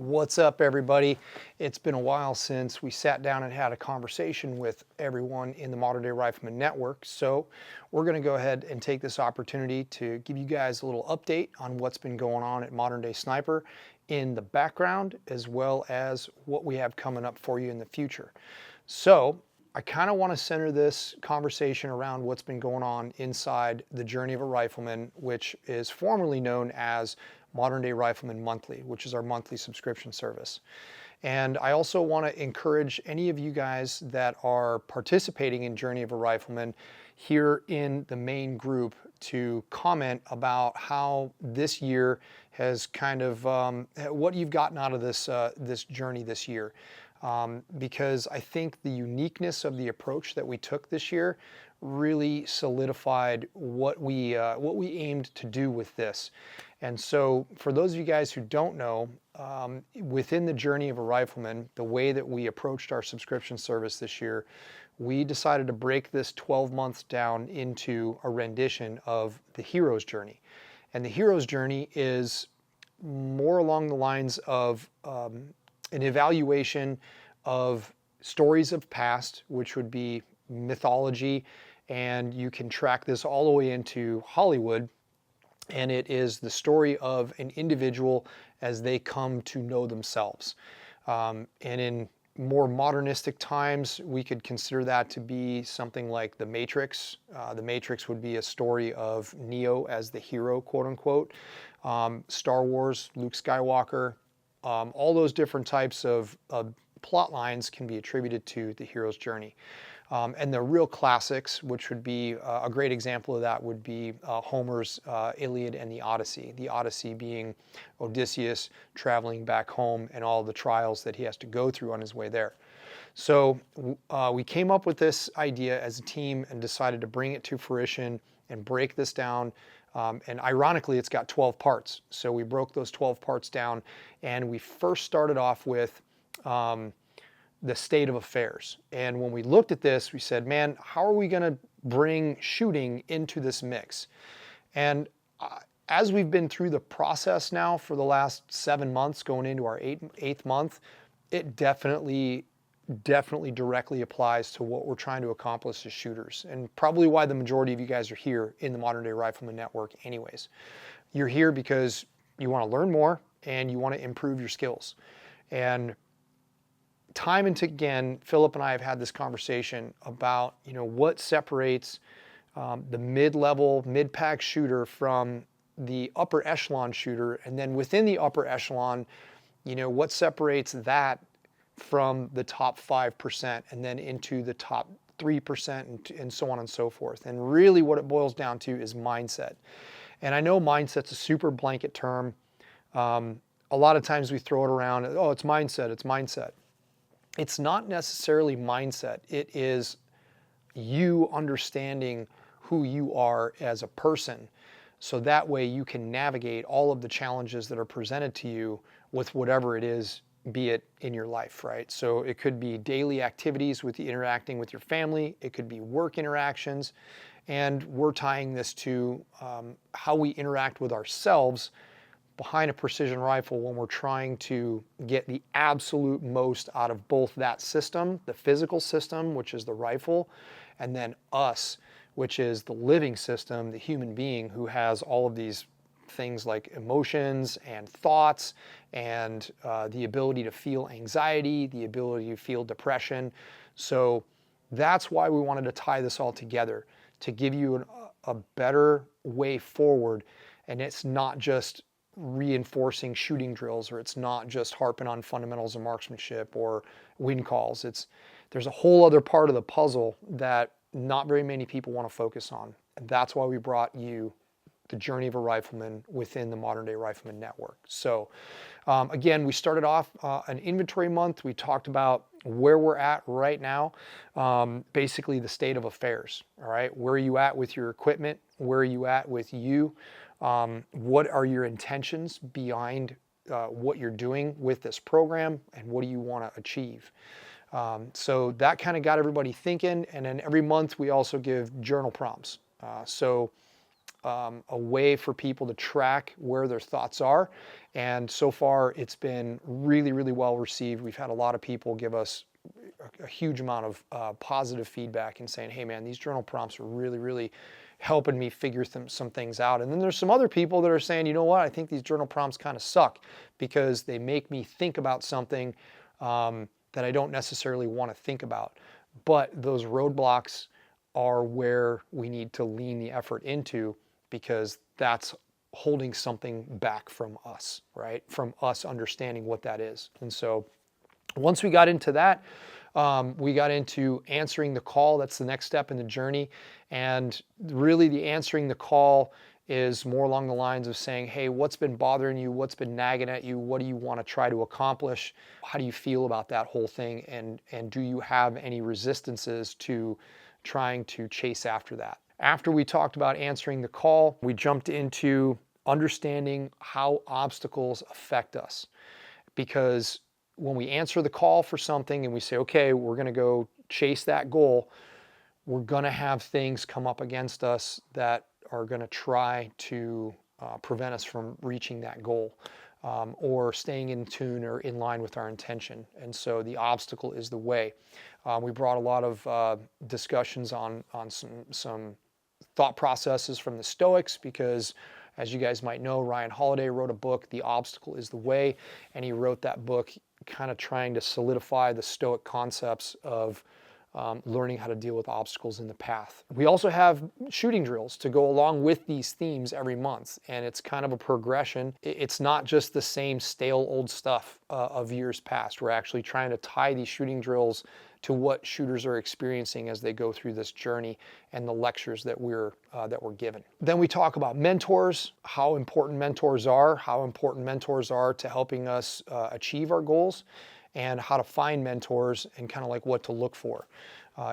What's up, everybody? It's been a while since we sat down and had a conversation with everyone in the Modern Day Rifleman Network, so we're going to go ahead and take this opportunity to give you guys a little update on what's been going on at Modern Day Sniper in the background, as well as what we have coming up for you in the future. So I kind of want to center this conversation around what's been going on inside the Journey of a Rifleman, which is formerly known as Modern Day Rifleman Monthly, which is our monthly subscription service. And I also want to encourage any of you guys that are participating in Journey of a Rifleman here in the main group to comment about how this year has kind of, what you've gotten out of this journey this year. Because I think the uniqueness of the approach that we took this year really solidified what we aimed to do with this. And so for those of you guys who don't know, within the Journey of a Rifleman, the way that we approached our subscription service this year, we decided to break this 12 months down into a rendition of the hero's journey. And the hero's journey is more along the lines of an evaluation of stories of past, which would be mythology, and you can track this all the way into Hollywood. And it is the story of an individual as they come to know themselves. And in more modernistic times, we could consider that to be something like The Matrix. The Matrix would be a story of Neo as the hero, quote unquote. Star Wars, Luke Skywalker, all those different types of plot lines can be attributed to the hero's journey. And the real classics, which would be a great example of that, would be Homer's Iliad and the Odyssey. The Odyssey being Odysseus traveling back home and all the trials that he has to go through on his way there. So we came up with this idea as a team and decided to bring it to fruition and break this down. And ironically, it's got 12 parts. So we broke those 12 parts down, and we first started off with the state of affairs. And when we looked at this, we said, man, how are we going to bring shooting into this mix? And as we've been through the process now for the last 7 months, going into our eighth month, it definitely directly applies to what we're trying to accomplish as shooters, and probably why the majority of you guys are here in the Modern Day Rifleman Network anyways. You're here because you want to learn more and you want to improve your skills. And time and again, Philip and I have had this conversation about, what separates the mid-level, mid-pack shooter from the upper echelon shooter, and then within the upper echelon, what separates that from the top 5% and then into the top 3% and so on and so forth. And really what it boils down to is mindset. And I know mindset's a super blanket term. A lot of times we throw it around, oh, it's mindset, it's mindset. It's not necessarily mindset. It is you understanding who you are as a person. So that way you can navigate all of the challenges that are presented to you with whatever it is, be it in your life, right? So it could be daily activities with interacting with your family. It could be work interactions. And we're tying this to how we interact with ourselves behind a precision rifle when we're trying to get the absolute most out of both that system, the physical system, which is the rifle, and then us, which is the living system, the human being who has all of these things like emotions and thoughts and the ability to feel anxiety, the ability to feel depression. So that's why we wanted to tie this all together, to give you a better way forward. And it's not just reinforcing shooting drills, or it's not just harping on fundamentals of marksmanship or wind calls. There's a whole other part of the puzzle that not very many people want to focus on. And that's why we brought you the Journey of a Rifleman within the Modern Day Rifleman Network. So again, we started off an inventory month. We talked about where we're at right now, basically the state of affairs. All right, where are you at with your equipment? Where are you at with you? What are your intentions behind what you're doing with this program, and what do you want to achieve? So that kind of got everybody thinking. And then every month we also give journal prompts. So a way for people to track where their thoughts are. And so far, it's been really, really well received. We've had a lot of people give us a huge amount of positive feedback and saying, hey man, these journal prompts are really, really helping me figure some things out. And then there's some other people that are saying, you know what, I think these journal prompts kind of suck because they make me think about something that I don't necessarily want to think about. But those roadblocks are where we need to lean the effort into, because that's holding something back from us, right? From us understanding what that is. And so once we got into that, we got into answering the call. That's the next step in the journey. And really the answering the call is more along the lines of saying, hey, what's been bothering you? What's been nagging at you? What do you want to try to accomplish? How do you feel about that whole thing? And do you have any resistances to trying to chase after that? After we talked about answering the call, we jumped into understanding how obstacles affect us. Because when we answer the call for something and we say, okay, we're going to go chase that goal, we're going to have things come up against us that are going to try to prevent us from reaching that goal or staying in tune or in line with our intention. And so the obstacle is the way. We brought a lot of discussions on some thought processes from the Stoics, because as you guys might know, Ryan Holiday wrote a book, The Obstacle is the Way, and he wrote that book kind of trying to solidify the Stoic concepts of learning how to deal with obstacles in the path. We also have shooting drills to go along with these themes every month, and it's kind of a progression. It's not just the same stale old stuff of years past. We're actually trying to tie these shooting drills to what shooters are experiencing as they go through this journey and the lectures that we're given. Then we talk about mentors, how important mentors are to helping us achieve our goals, and how to find mentors and kind of like what to look for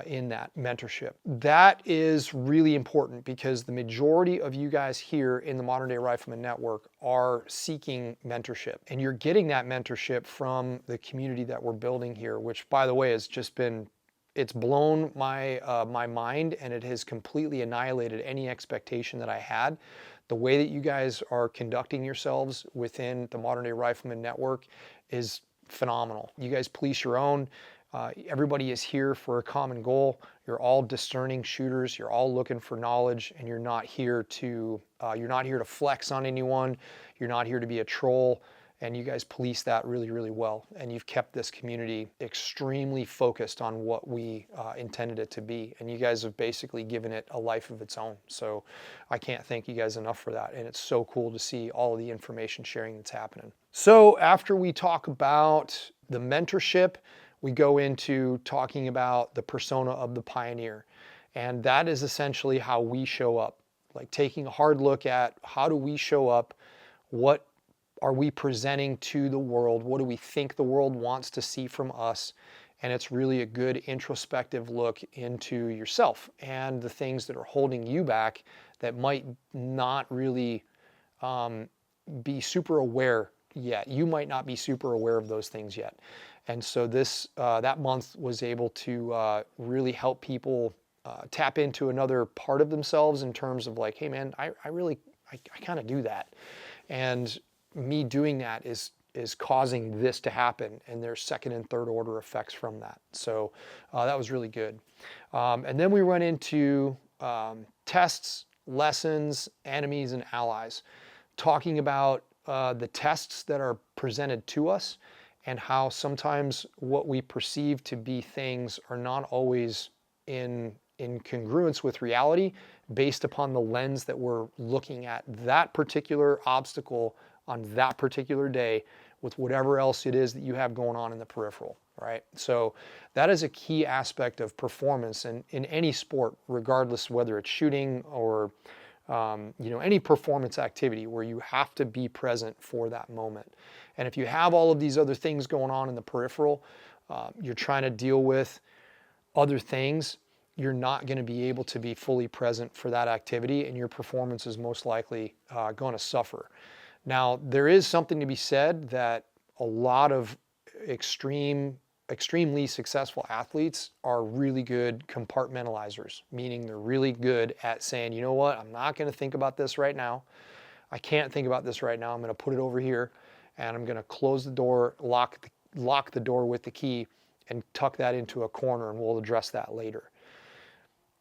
in that mentorship. That is really important because the majority of you guys here in the Modern Day Rifleman Network are seeking mentorship, and you're getting that mentorship from the community that we're building here, which, by the way, has just been, it's blown my mind, and it has completely annihilated any expectation that I had. The way that you guys are conducting yourselves within the Modern Day Rifleman Network is phenomenal. You guys police your own. Everybody is here for a common goal. You're all discerning shooters. You're all looking for knowledge, and you're not here to flex on anyone. You're not here to be a troll. And you guys police that really, really well. And you've kept this community extremely focused on what we intended it to be. And you guys have basically given it a life of its own. So I can't thank you guys enough for that. And it's so cool to see all of the information sharing that's happening. So after we talk about the mentorship, we go into talking about the persona of the pioneer. And that is essentially how we show up, like taking a hard look at how do we show up, what are we presenting to the world, what do we think the world wants to see from us, and it's really a good introspective look into yourself and the things that are holding you back that might not really be super aware yet. You might not be super aware of those things yet. And so this that month was able to really help people tap into another part of themselves in terms of like, hey man, I kind of do that. And me doing that is causing this to happen, and there's second and third order effects from that. So that was really good. And then we run into tests, lessons, enemies, and allies, talking about the tests that are presented to us and how sometimes what we perceive to be things are not always in congruence with reality based upon the lens that we're looking at that particular obstacle on that particular day with whatever else it is that you have going on in the peripheral, right? So that is a key aspect of performance in any sport, regardless whether it's shooting or any performance activity where you have to be present for that moment. And if you have all of these other things going on in the peripheral, you're trying to deal with other things, you're not going to be able to be fully present for that activity, and your performance is most likely going to suffer. Now, there is something to be said that a lot of extreme extremely successful athletes are really good compartmentalizers, meaning they're really good at saying, you know what, I'm not going to think about this right now. I can't think about this right now. I'm going to put it over here, and I'm going to close the door, lock the door with the key, and tuck that into a corner, and we'll address that later.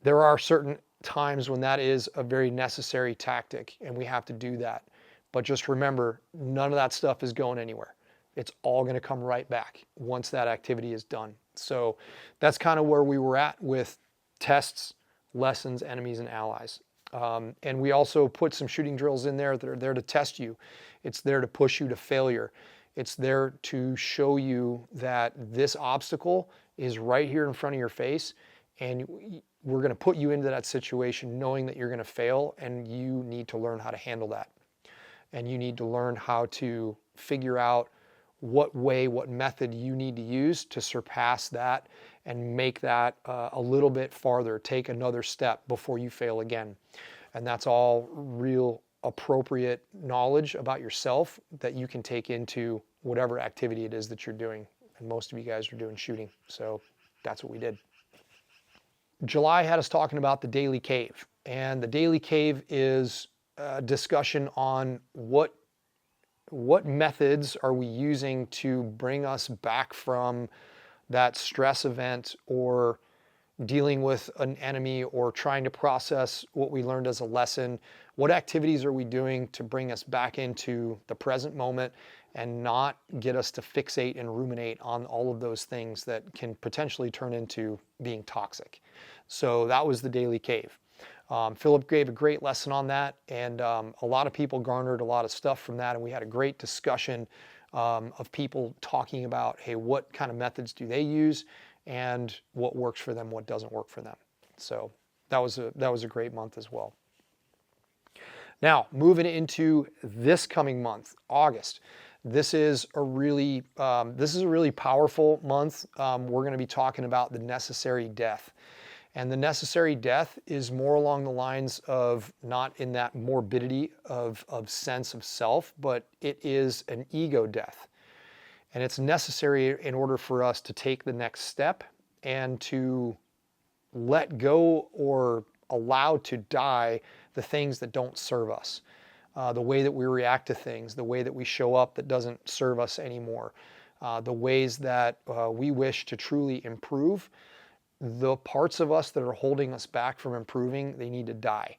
There are certain times when that is a very necessary tactic, and we have to do that. But just remember, none of that stuff is going anywhere. It's all going to come right back once that activity is done. So that's kind of where we were at with tests, lessons, enemies, and allies. And we also put some shooting drills in there that are there to test you. It's there to push you to failure. It's there to show you that this obstacle is right here in front of your face, and we're going to put you into that situation knowing that you're going to fail, and you need to learn how to handle that. And you need to learn how to figure out what method you need to use to surpass that and make that a little bit farther, take another step before you fail again. And that's all real appropriate knowledge about yourself that you can take into whatever activity it is that you're doing. And most of you guys are doing shooting, so that's what we did. July had us talking about the daily cave, and the daily cave is a discussion on what methods are we using to bring us back from that stress event, or dealing with an enemy, or trying to process what we learned as a lesson. What activities are we doing to bring us back into the present moment and not get us to fixate and ruminate on all of those things that can potentially turn into being toxic? So that was the daily cave. Philip gave a great lesson on that, and a lot of people garnered a lot of stuff from that, and we had a great discussion of people talking about, hey, what kind of methods do they use, and what works for them, what doesn't work for them. So that was a great month as well. Now, moving into this coming month, August. This is a really powerful month. We're going to be talking about the necessary death. And the necessary death is more along the lines of not in that morbidity of sense of self, but it is an ego death. And it's necessary in order for us to take the next step and to let go or allow to die the things that don't serve us. The way that we react to things, the way that we show up that doesn't serve us anymore, the ways that we wish to truly improve. The parts of us that are holding us back from improving, they need to die.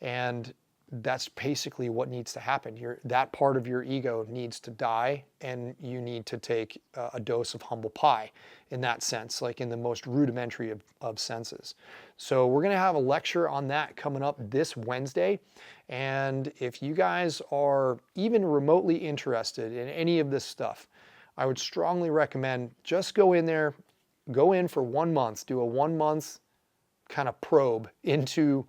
And that's basically what needs to happen. That part of your ego needs to die, and you need to take a dose of humble pie in that sense, like in the most rudimentary of senses. So we're going to have a lecture on that coming up this Wednesday. And if you guys are even remotely interested in any of this stuff, I would strongly recommend just go in there, go in for 1 month, do a 1 month kind of probe into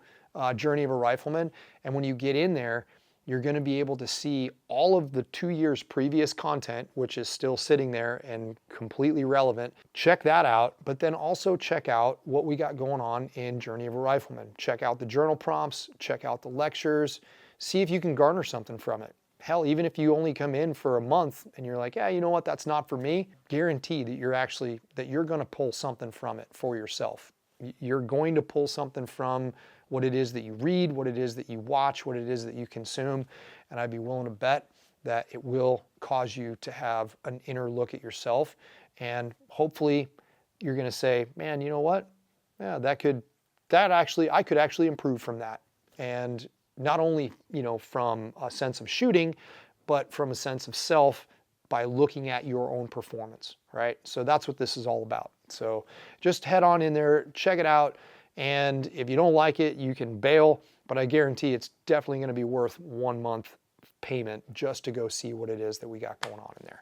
Journey of a Rifleman. And when you get in there, you're going to be able to see all of the 2 years previous content, which is still sitting there and completely relevant. Check that out, but then also check out what we got going on in Journey of a Rifleman. Check out the journal prompts, check out the lectures, see if you can garner something from it. Hell, even if you only come in for a month and you're like, yeah, you know what, that's not for me, guarantee that you're going to pull something from it for yourself. You're going to pull something from what it is that you read, what it is that you watch, what it is that you consume, and I'd be willing to bet that it will cause you to have an inner look at yourself, and hopefully you're going to say, man, you know what? Yeah, I could actually improve from that. And not only, from a sense of shooting, but from a sense of self by looking at your own performance, right? So that's what this is all about. So just head on in there, check it out, and if you don't like it, you can bail, but I guarantee it's definitely going to be worth 1 month payment just to go see what it is that we got going on in there.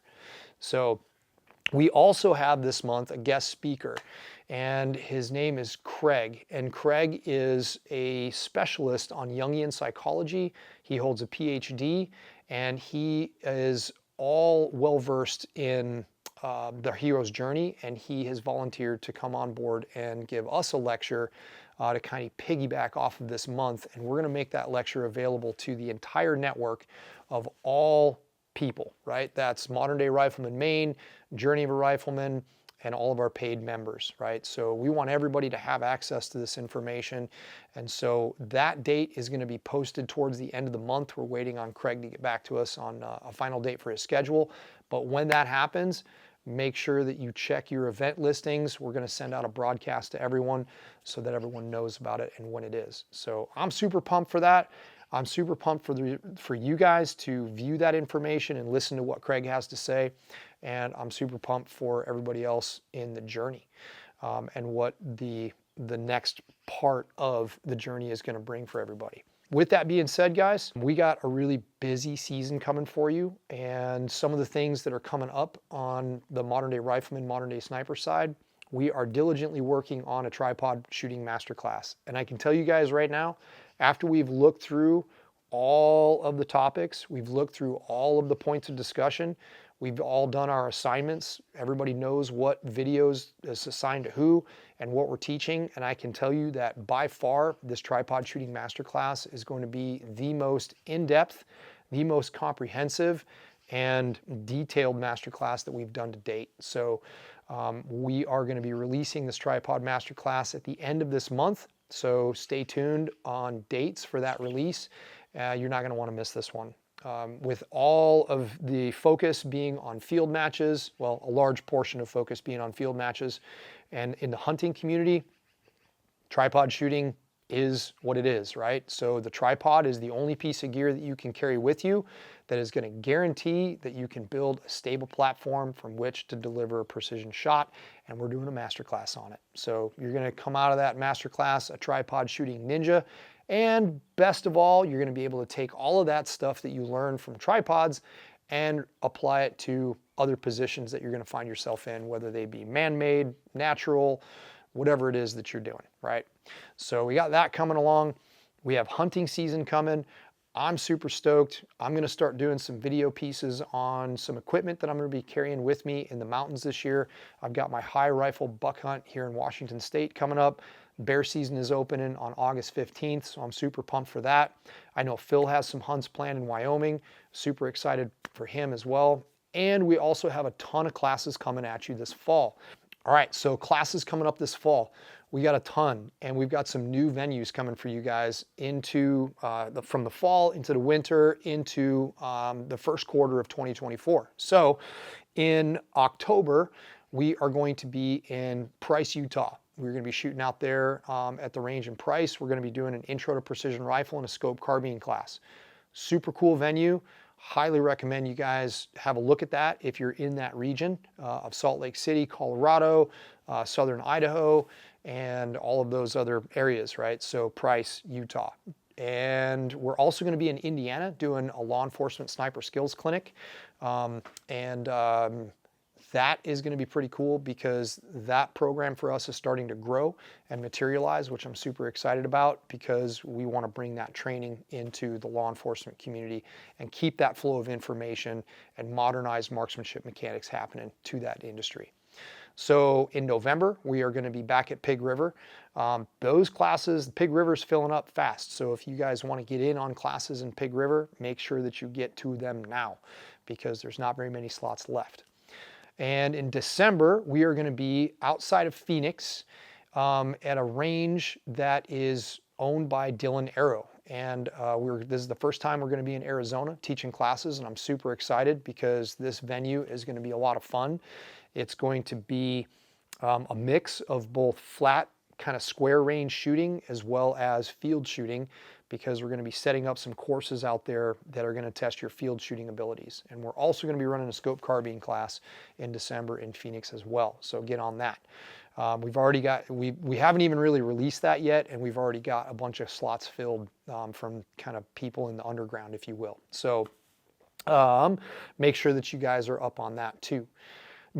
So we also have this month a guest speaker, and his name is Craig. And Craig is a specialist on Jungian psychology. He holds a PhD, and he is all well-versed in the hero's journey, and he has volunteered to come on board and give us a lecture to kind of piggyback off of this month. And we're going to make that lecture available to the entire network of all people, right? That's Modern Day Rifleman Maine, Journey of a Rifleman, and all of our paid members, right? So we want everybody to have access to this information. And so that date is going to be posted towards the end of the month. We're waiting on Craig to get back to us on a final date for his schedule. But when that happens, make sure that you check your event listings. We're going to send out a broadcast to everyone so that everyone knows about it and when it is. So I'm super pumped for that. I'm super pumped for you guys to view that information and listen to what Craig has to say. And I'm super pumped for everybody else in the journey and what the next part of the journey is going to bring for everybody. With that being said, guys, we got a really busy season coming for you, and some of the things that are coming up on the modern day rifleman, modern day sniper side, we are diligently working on a tripod shooting masterclass. And I can tell you guys right now, after we've looked through all of the topics, we've looked through all of the points of discussion, we've all done our assignments, everybody knows what videos is assigned to who and what we're teaching, and I can tell you that by far this tripod shooting masterclass is going to be the most in-depth, the most comprehensive and detailed masterclass that we've done to date. So we are going to be releasing this tripod masterclass at the end of this month, so stay tuned on dates for that release. You're not going to want to miss this one. With all of the focus being on field matches, well, a large portion of focus being on field matches, and in the hunting community, tripod shooting is what it is, right? So the tripod is the only piece of gear that you can carry with you that is going to guarantee that you can build a stable platform from which to deliver a precision shot, and we're doing a masterclass on it. So you're going to come out of that masterclass a tripod shooting ninja, and best of all, you're going to be able to take all of that stuff that you learn from tripods and apply it to other positions that you're going to find yourself in, whether they be man-made, natural, whatever it is that you're doing, right? So we got that coming along. We have hunting season coming. I'm super stoked. I'm going to start doing some video pieces on some equipment that I'm going to be carrying with me in the mountains this year. I've got my high rifle buck hunt here in Washington State coming up. Bear season is opening on August 15th, so I'm super pumped for that. I know Phil has some hunts planned in Wyoming. Super excited for him as well. And we also have a ton of classes coming at you this fall. All right, so classes coming up this fall. We got a ton, and we've got some new venues coming for you guys into from the fall into the winter into the first quarter of 2024. So in October, we are going to be in Price, Utah. We're going to be shooting out there at the range in Price. We're going to be doing an intro to precision rifle and a scope carbine class. Super cool venue. Highly recommend you guys have a look at that if you're in that region of Salt Lake City, Colorado, southern Idaho, and all of those other areas, right? So Price, Utah. And we're also going to be in Indiana doing a law enforcement sniper skills clinic. That is going to be pretty cool because that program for us is starting to grow and materialize, which I'm super excited about because we want to bring that training into the law enforcement community and keep that flow of information and modernized marksmanship mechanics happening to that industry. So in November, we are going to be back at Pig River. Those classes, Pig River is filling up fast. So if you guys want to get in on classes in Pig River, make sure that you get to them now because there's not very many slots left. And in December, we are going to be outside of Phoenix at a range that is owned by Dylan Arrow. And this is the first time we're going to be in Arizona teaching classes, and I'm super excited because this venue is going to be a lot of fun. It's going to be a mix of both flat, kind of square range shooting as well as field shooting, because we're going to be setting up some courses out there that are going to test your field shooting abilities. And we're also going to be running a scope carbine class in December in Phoenix as well. So get on that. We've already got, we haven't even really released that yet, and we've already got a bunch of slots filled from kind of people in the underground, if you will. So make sure that you guys are up on that too.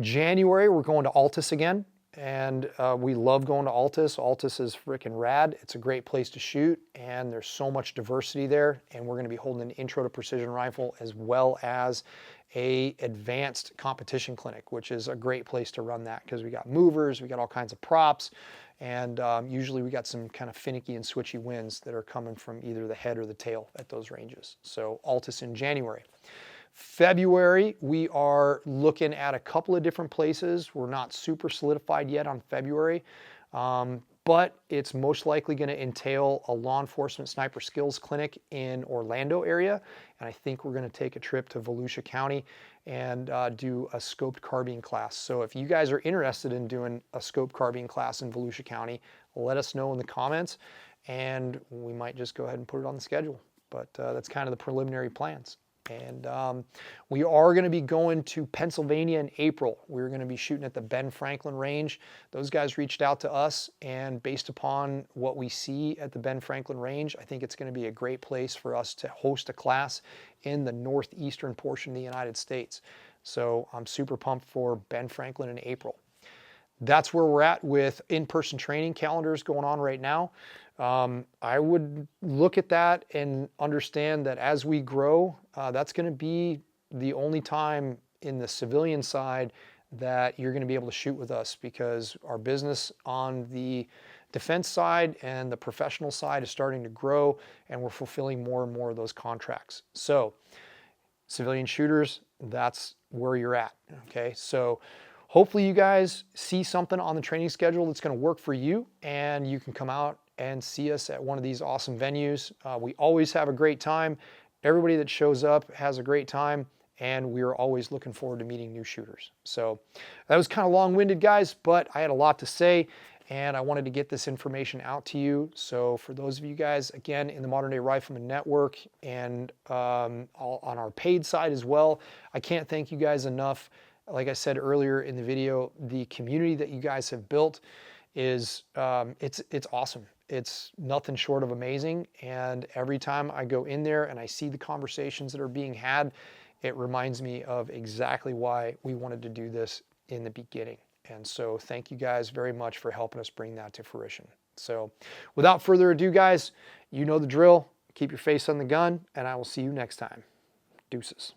January, we're going to Altus again. And we love going to Altus. Altus is freaking rad. It's a great place to shoot, and there's so much diversity there. And we're going to be holding an intro to precision rifle as well as a advanced competition clinic, which is a great place to run that because we got movers, we got all kinds of props, and usually we got some kind of finicky and switchy winds that are coming from either the head or the tail at those ranges. So Altus in January. February, we are looking at a couple of different places. We're not super solidified yet on February, but it's most likely going to entail a law enforcement sniper skills clinic in Orlando area. And I think we're going to take a trip to Volusia County and do a scoped carbine class. So if you guys are interested in doing a scoped carbine class in Volusia County, let us know in the comments, and we might just go ahead and put it on the schedule. But that's kind of the preliminary plans. And we are going to be going to Pennsylvania in April. We're going to be shooting at the Ben Franklin range. Those guys reached out to us, and based upon what we see at the Ben Franklin range, I think it's going to be a great place for us to host a class in the northeastern portion of the United States. So I'm super pumped for Ben Franklin in April. That's where we're at with in-person training calendars going on right now. I would look at that and understand that as we grow, that's going to be the only time in the civilian side that you're going to be able to shoot with us, because our business on the defense side and the professional side is starting to grow, and we're fulfilling more and more of those contracts. So civilian shooters, that's where you're at. Okay, so hopefully you guys see something on the training schedule that's going to work for you, and you can come out and see us at one of these awesome venues. We always have a great time. Everybody that shows up has a great time, and we are always looking forward to meeting new shooters. So that was kind of long-winded, guys, but I had a lot to say, and I wanted to get this information out to you. So for those of you guys, again, in the Modern Day Rifleman Network and on our paid side as well, I can't thank you guys enough. Like I said earlier in the video, the community that you guys have built is it's awesome. It's nothing short of amazing, and every time I go in there and I see the conversations that are being had, it reminds me of exactly why we wanted to do this in the beginning. And so thank you guys very much for helping us bring that to fruition. So without further ado, guys, you know the drill. Keep your face on the gun, and I will see you next time. Deuces.